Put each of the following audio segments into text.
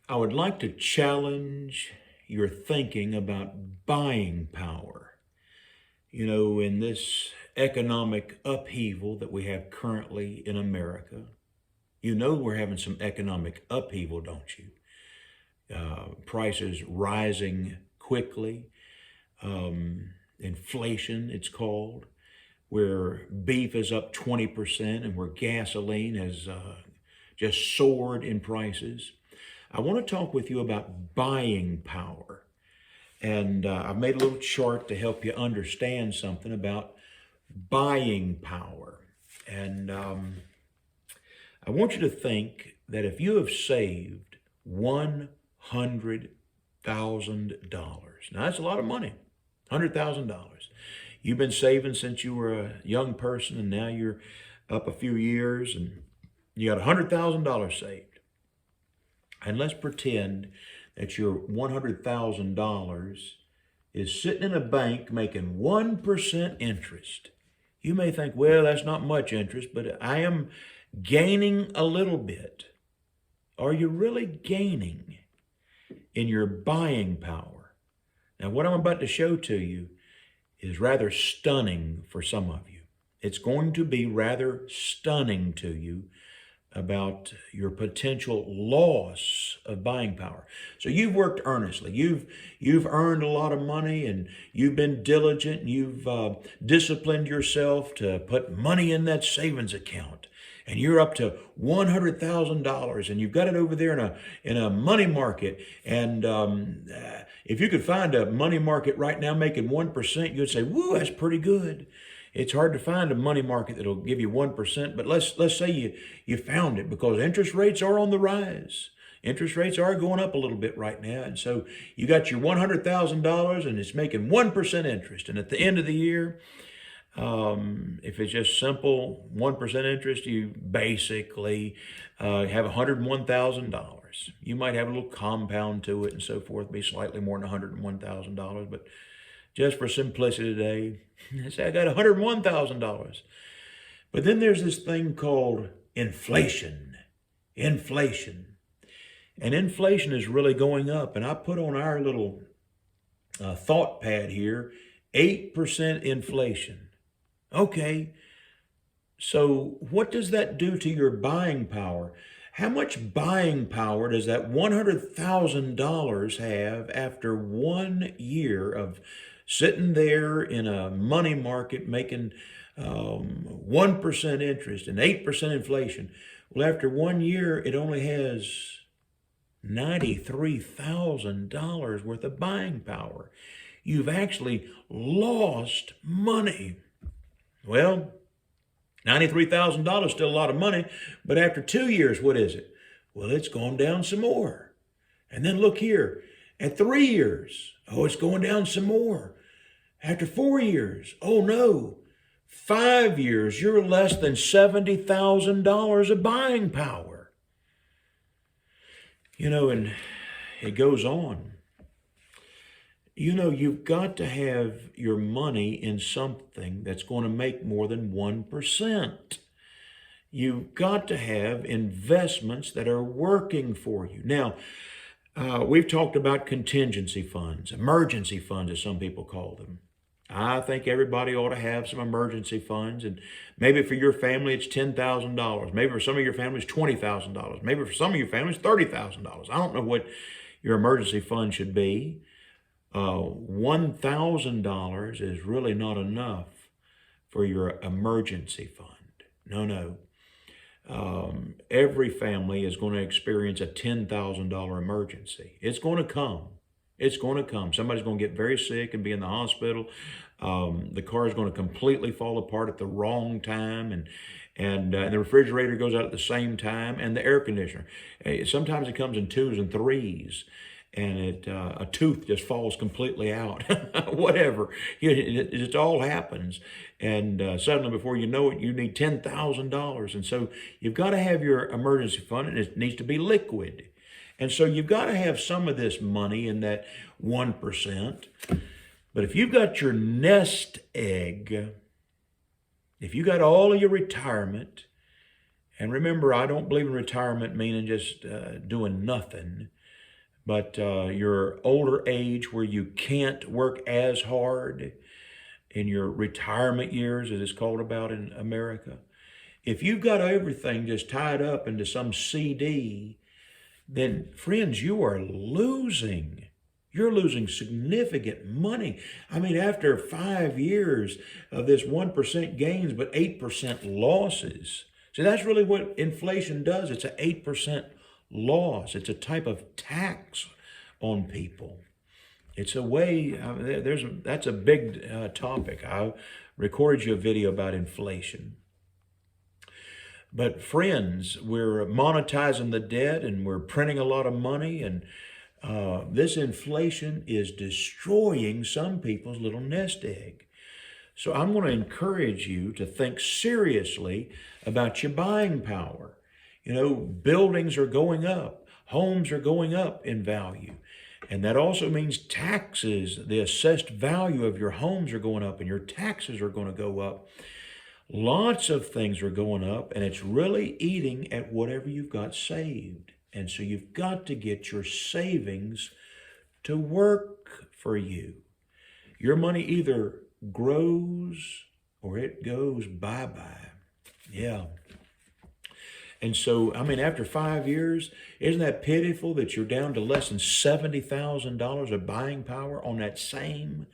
I would like to challenge your thinking about buying power. In this economic upheaval that we have currently in America, we're having some economic upheaval, don't you? Prices rising quickly, inflation, it's called, where beef is up 20% and where gasoline has just soared in prices. I want to talk with you about buying power. And I've made a little chart to help you understand something about buying power. And I want you to think that if you have saved $100,000, now that's a lot of money, $100,000. You've been saving since you were a young person, and now you're up a few years and you got $100,000 saved. And let's pretend that your $100,000 is sitting in a bank making 1% interest. You may think, well, that's not much interest, but I am gaining a little bit. Are you really gaining in your buying power? Now, what I'm about to show to you is rather stunning for some of you. It's going to be rather stunning to you about your potential loss of buying power. So you've worked earnestly. You've earned a lot of money, and you've been diligent. You've disciplined yourself to put money in that savings account, and you're up to $100,000, and you've got it over there in a money market. And if you could find a money market right now making 1%, you'd say, "Woo, that's pretty good." It's hard to find a money market that'll give you 1%, but let's say you found it, because interest rates are on the rise. Interest rates are going up a little bit right now. And so you got your $100,000 and it's making 1% interest. And at the end of the year, if it's just simple 1% interest, you basically have $101,000. You might have a little compound to it and so forth, be slightly more than $101,000, but just for simplicity today, say I got $101,000. But then there's this thing called inflation. Inflation. And inflation is really going up. And I put on our little thought pad here, 8% inflation. Okay, so what does that do to your buying power? How much buying power does that $100,000 have after 1 year of sitting there in a money market making 1% interest and 8% inflation? Well, after 1 year, it only has $93,000 worth of buying power. You've actually lost money. Well, $93,000 is still a lot of money, but after 2 years, what is it? Well, it's gone down some more. And then look here, at 3 years, oh, it's going down some more. After 4 years, oh no, 5 years, you're less than $70,000 of buying power. And it goes on. You've got to have your money in something that's going to make more than 1%. You've got to have investments that are working for you. Now, we've talked about contingency funds, emergency funds, as some people call them. I think everybody ought to have some emergency funds, and maybe for your family it's $10,000. Maybe for some of your families $20,000. Maybe for some of your families $30,000. I don't know what your emergency fund should be. $1,000 is really not enough for your emergency fund. No. Every family is going to experience a $10,000 emergency. It's going to come. It's going to come. Somebody's going to get very sick and be in the hospital. The car is going to completely fall apart at the wrong time, and the refrigerator goes out at the same time, and the air conditioner. Sometimes it comes in twos and threes, and a tooth just falls completely out. Whatever. It all happens. And suddenly, before you know it, you need $10,000. And so you've got to have your emergency fund, and it needs to be liquid. And so you've got to have some of this money in that 1%. But if you've got your nest egg, if you got all of your retirement, and remember, I don't believe in retirement meaning just doing nothing. but your older age where you can't work as hard in your retirement years, as it's called about in America. If you've got everything just tied up into some CD, then friends, you are losing. You're losing significant money. I mean, after 5 years of this 1% gains, but 8% losses. So that's really what inflation does. It's an 8% loss. It's a type of tax on people. It's a way, that's a big topic. I recorded you a video about inflation. But friends, we're monetizing the debt and we're printing a lot of money, and this inflation is destroying some people's little nest egg. So I'm going to encourage you to think seriously about your buying power. You know, buildings are going up, homes are going up in value. And that also means taxes, the assessed value of your homes are going up and your taxes are going to go up. Lots of things are going up, and it's really eating at whatever you've got saved. And so you've got to get your savings to work for you. Your money either grows or it goes bye-bye. Yeah. And so, I mean, after 5 years, isn't that pitiful that you're down to less than $70,000 of buying power on that same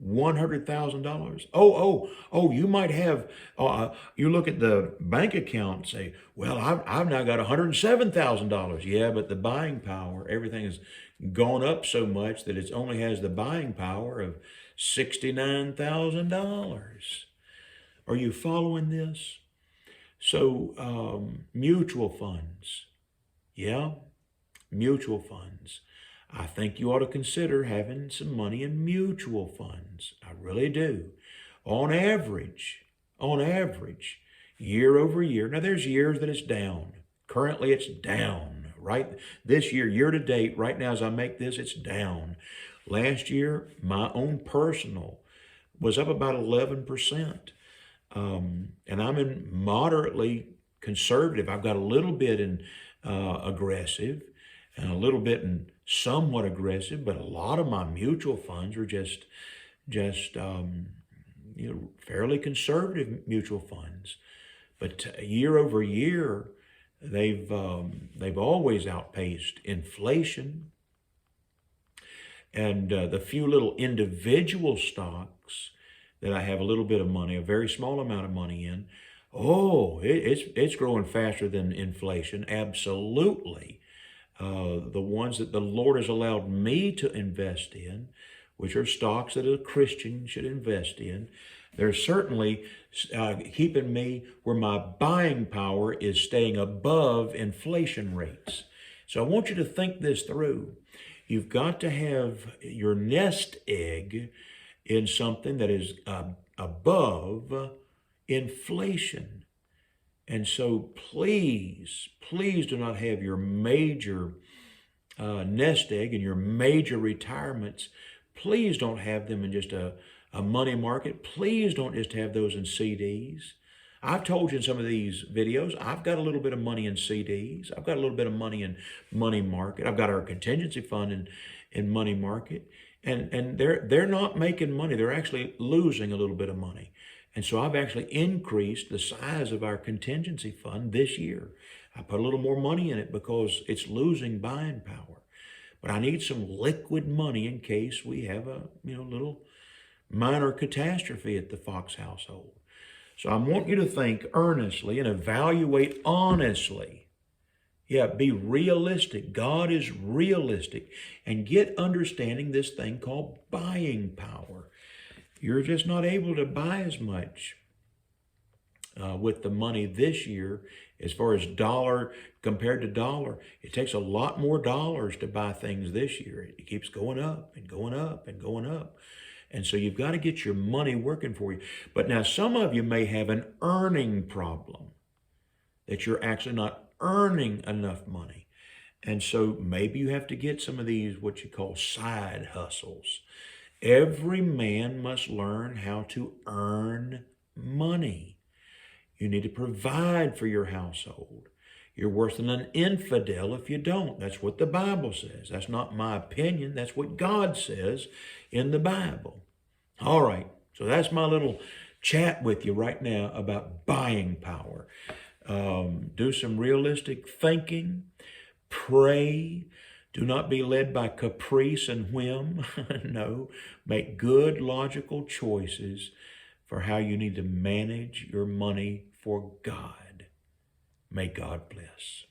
$100,000? Oh, you might have, you look at the bank account and say, well, I've now got $107,000. Yeah, but the buying power, everything has gone up so much that it only has the buying power of $69,000. Are you following this? So, mutual funds. Yeah, mutual funds. I think you ought to consider having some money in mutual funds. I really do. On average, year over year. Now, there's years that it's down. Currently, it's down. Right this year to date, right now as I make this, it's down. Last year, my own personal was up about 11%. And I'm in moderately conservative. I've got a little bit in aggressive and a little bit in somewhat aggressive, but a lot of my mutual funds are just fairly conservative mutual funds. But year over year, they've always outpaced inflation. And the few little individual stocks that I have a little bit of money, a very small amount of money in, it's growing faster than inflation, absolutely. The ones that the Lord has allowed me to invest in, which are stocks that a Christian should invest in, they're certainly keeping me where my buying power is staying above inflation rates. So I want you to think this through. You've got to have your nest egg in something that is above inflation. And so please do not have your major nest egg and your major retirements. Please don't have them in just a money market. Please don't just have those in CDs. I've told you in some of these videos, I've got a little bit of money in CDs. I've got a little bit of money in money market. I've got our contingency fund in money market. And they're not making money. They're actually losing a little bit of money. And so I've actually increased the size of our contingency fund this year. I put a little more money in it because it's losing buying power. But I need some liquid money in case we have a little minor catastrophe at the Fox household. So I want you to think earnestly and evaluate honestly. Yeah, be realistic. God is realistic. And get understanding this thing called buying power. You're just not able to buy as much with the money this year as far as dollar compared to dollar. It takes a lot more dollars to buy things this year. It keeps going up and going up and going up. And so you've got to get your money working for you. But now some of you may have an earning problem, that you're actually not earning enough money. And so maybe you have to get some of these, what you call side hustles. Every man must learn how to earn money. You need to provide for your household. You're worse than an infidel if you don't. That's what the Bible says. That's not my opinion. That's what God says in the Bible. All right. So that's my little chat with you right now about buying power. Do some realistic thinking. Pray. Do not be led by caprice and whim. No. Make good, logical choices for how you need to manage your money for God. May God bless.